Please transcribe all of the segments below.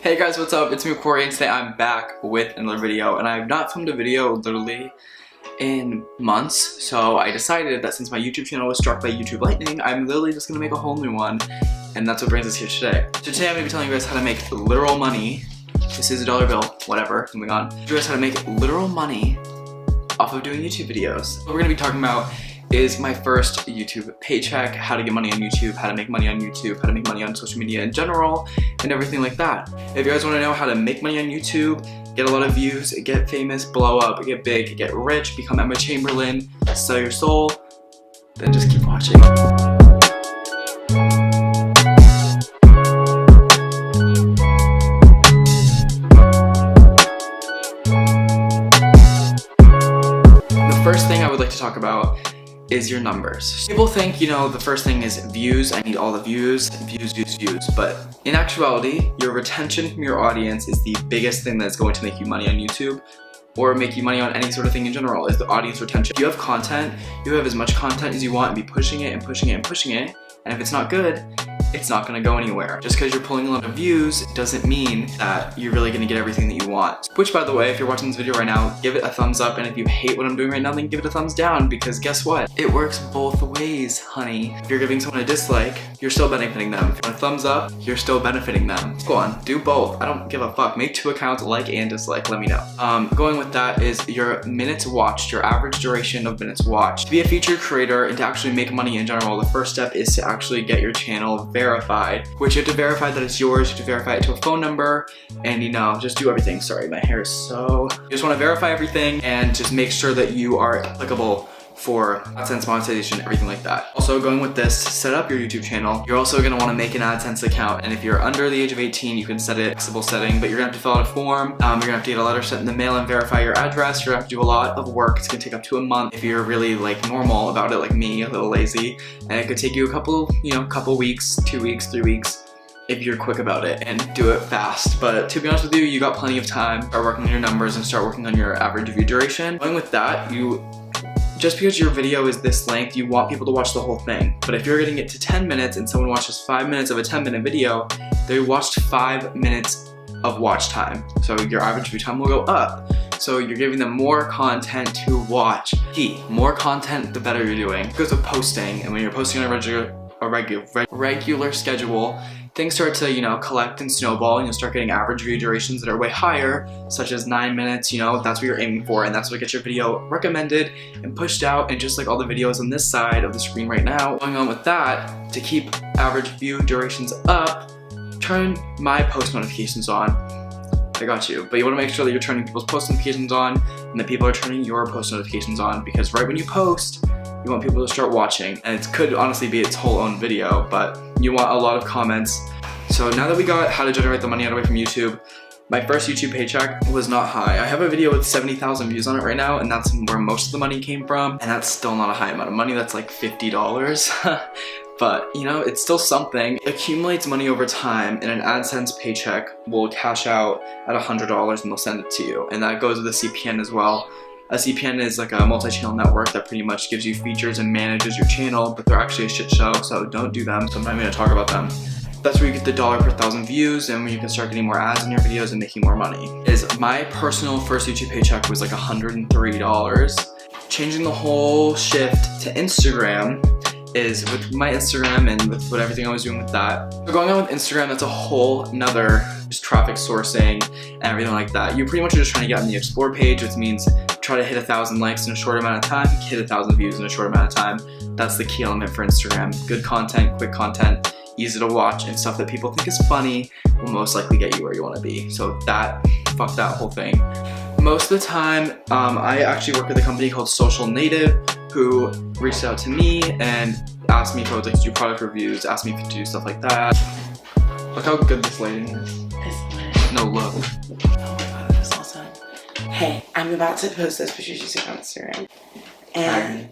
Hey guys, what's up? It's me, Cory, and today I'm back with another video, and I have not filmed a video literally in months, so I decided that since my YouTube channel was struck by YouTube lightning, I'm literally just gonna make a whole new one, and that's what brings us here today. So today I'm gonna be telling you guys how to make literal money. This is a dollar bill, whatever, moving on. Show you guys how to make literal money off of doing YouTube videos. What we're gonna be talking about is my first YouTube paycheck, how to get money on YouTube, how to make money on YouTube, how to make money on social media in general, and everything like that. If you guys want to know how to make money on YouTube, get a lot of views, get famous, blow up, get big, get rich, become Emma Chamberlain, sell your soul, then just keep watching. The first thing I would like to talk about is your numbers. People think, you know, the first thing is views. I need all the views, but in actuality, your retention from your audience is the biggest thing that's going to make you money on YouTube or make you money on any sort of thing in general, is the audience retention. If you have content, you have as much content as you want and be pushing it and pushing it and pushing it, and if it's not good, it's not gonna go anywhere. Just because you're pulling a lot of views doesn't mean that you're really gonna get everything that you want. Which, by the way, if you're watching this video right now, give it a thumbs up, and if you hate what I'm doing right now, then give it a thumbs down, because guess what? It works both ways, honey. If you're giving someone a dislike, you're still benefiting them. If you want a thumbs up, you're still benefiting them. Go on, do both. I don't give a fuck. Make 2 accounts, like and dislike, let me know. Going with that is your minutes watched, your average duration of minutes watched. To be a featured creator and to actually make money in general, the first step is to actually get your channel verified, which you have to verify that it's yours, you have to verify it to a phone number, and you know, just do everything. Sorry, my hair is so... You just want to verify everything and just make sure that you are applicable for AdSense monetization, everything like that. Also, going with this, set up your YouTube channel. You're also gonna wanna make an AdSense account, and if you're under the age of 18, you can set it flexible setting, but you're gonna have to fill out a form. You're gonna have to get a letter sent in the mail and verify your address. You're gonna have to do a lot of work. It's gonna take up to a month if you're really like normal about it, like me, a little lazy, and it could take you a couple weeks, 2 weeks, 3 weeks, if you're quick about it and do it fast. But to be honest with you, you got plenty of time. Start working on your numbers and start working on your average view duration. Going with that, just because your video is this length, you want people to watch the whole thing. But if you're getting it to 10 minutes and someone watches 5 minutes of a 10-minute video, they watched 5 minutes of watch time. So your average view time will go up. So you're giving them more content to watch. More content, the better you're doing. Because of posting, and when you're posting on a regular schedule, things start to, you know, collect and snowball, and you'll start getting average view durations that are way higher, such as 9 minutes. You know, that's what you're aiming for, and that's what gets your video recommended and pushed out. And just like all the videos on this side of the screen right now, going on with that, to keep average view durations up, turn my post notifications on. I got you. But you want to make sure that you're turning people's post notifications on and that people are turning your post notifications on, because right when you post, you want people to start watching, and it could honestly be its whole own video, but you want a lot of comments. So now that we got how to generate the money out of it from YouTube, my first YouTube paycheck was not high. I have a video with 70,000 views on it right now, and that's where most of the money came from, and that's still not a high amount of money. That's like $50. But, you know, it's still something. It accumulates money over time, and an AdSense paycheck will cash out at $100 and they'll send it to you. And that goes with a CPN as well. A CPN is like a multi-channel network that pretty much gives you features and manages your channel, but they're actually a shit show, so don't do them. So I'm not even gonna talk about them. That's where you get the dollar per 1,000 views, and when you can start getting more ads in your videos and making more money. My personal first YouTube paycheck was like $103. Changing the whole shift to Instagram is with my Instagram and with everything I was doing with that. So going on with Instagram, that's a whole nother just traffic sourcing and everything like that. You pretty much are just trying to get on the explore page, which means try to hit 1,000 likes in a short amount of time, hit 1,000 views in a short amount of time. That's the key element for Instagram. Good content, quick content, easy to watch, and stuff that people think is funny will most likely get you where you want to be. So fuck that whole thing. Most of the time, I actually work with a company called Social Native, who reached out to me and asked me if I would like to do product reviews, asked me to do stuff like that. Look how good this lighting is. No, look. Oh my god, that's awesome. Hey, I'm about to post this picture you see on Instagram. And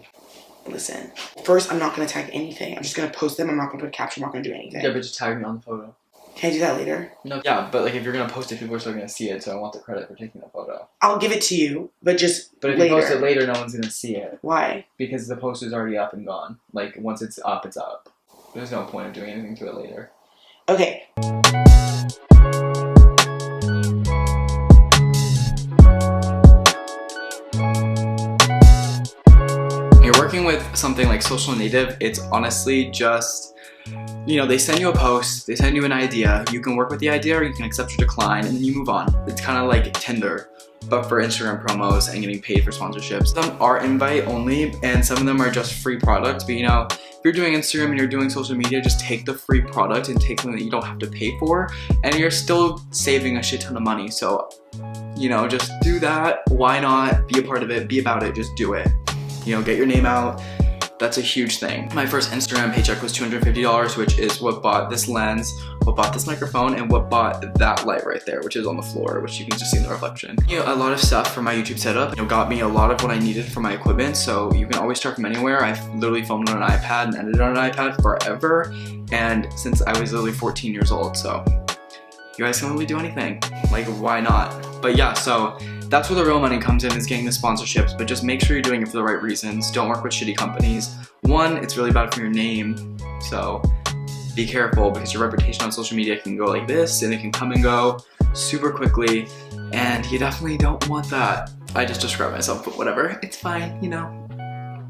listen, first I'm not gonna tag anything. I'm just gonna post them. I'm not gonna put a caption. I'm not gonna do anything. Yeah, but just tag me on the photo. Can I do that later? No. Yeah, but like if you're gonna post it, people are still gonna see it, so I want the credit for taking the photo. I'll give it to you, but just But if later. you post it later, no one's gonna see it. Why? Because the post is already up and gone. Like once it's up, it's up. There's no point of doing anything to it later. Okay. with something like Social Native, it's honestly just, you know, they send you a post, they send you an idea, you can work with the idea or you can accept or decline, and then you move on. It's kind of like Tinder, but for Instagram promos and getting paid for sponsorships. Some are invite only, and some of them are just free products, but you know, if you're doing Instagram and you're doing social media, just take the free product and take something that you don't have to pay for, and you're still saving a shit ton of money. So, you know, just do that. Why not? Be a part of it, be about it, just do it. You know, get your name out. That's a huge thing. My first Instagram paycheck was $250, which is what bought this lens, what bought this microphone, and what bought that light right there, which is on the floor, which you can just see in the reflection. You know, a lot of stuff for my YouTube setup, you know, got me a lot of what I needed for my equipment, so you can always start from anywhere. I've literally filmed on an iPad and edited on an iPad forever, and since I was literally 14 years old, so you guys can really do anything. Like, why not? But yeah, so that's where the real money comes in, is getting the sponsorships, but just make sure you're doing it for the right reasons. Don't work with shitty companies. One, it's really bad for your name, so be careful because your reputation on social media can go like this and it can come and go super quickly, and you definitely don't want that. I just described myself, but whatever, it's fine, you know.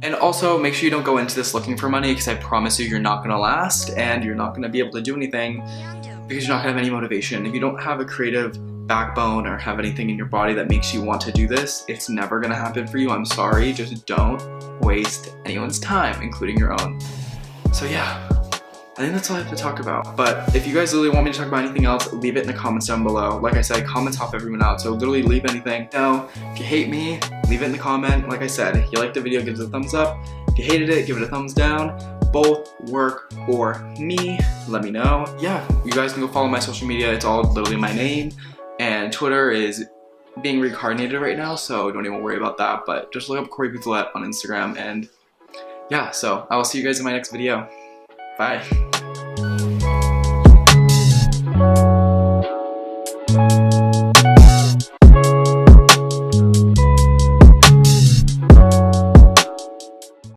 And also make sure you don't go into this looking for money, because I promise you, you're not gonna last and you're not gonna be able to do anything because you're not gonna have any motivation. If you don't have a creative backbone or have anything in your body that makes you want to do this, it's never gonna happen for you. I'm sorry, just don't waste anyone's time, including your own. So yeah, I think that's all I have to talk about. But if you guys really want me to talk about anything else, leave it in the comments down below. Like I said, comments help everyone out, so literally leave anything. Now, if you hate me, leave it in the comment. Like I said, if you liked the video, give it a thumbs up. If you hated it, give it a thumbs down. Both work for me. Let me know. Yeah, you guys can go follow my social media. It's all literally my name. And Twitter is being reincarnated right now, so don't even worry about that. But just look up Cory Bouthillette on Instagram, and yeah, so I will see you guys in my next video. Bye.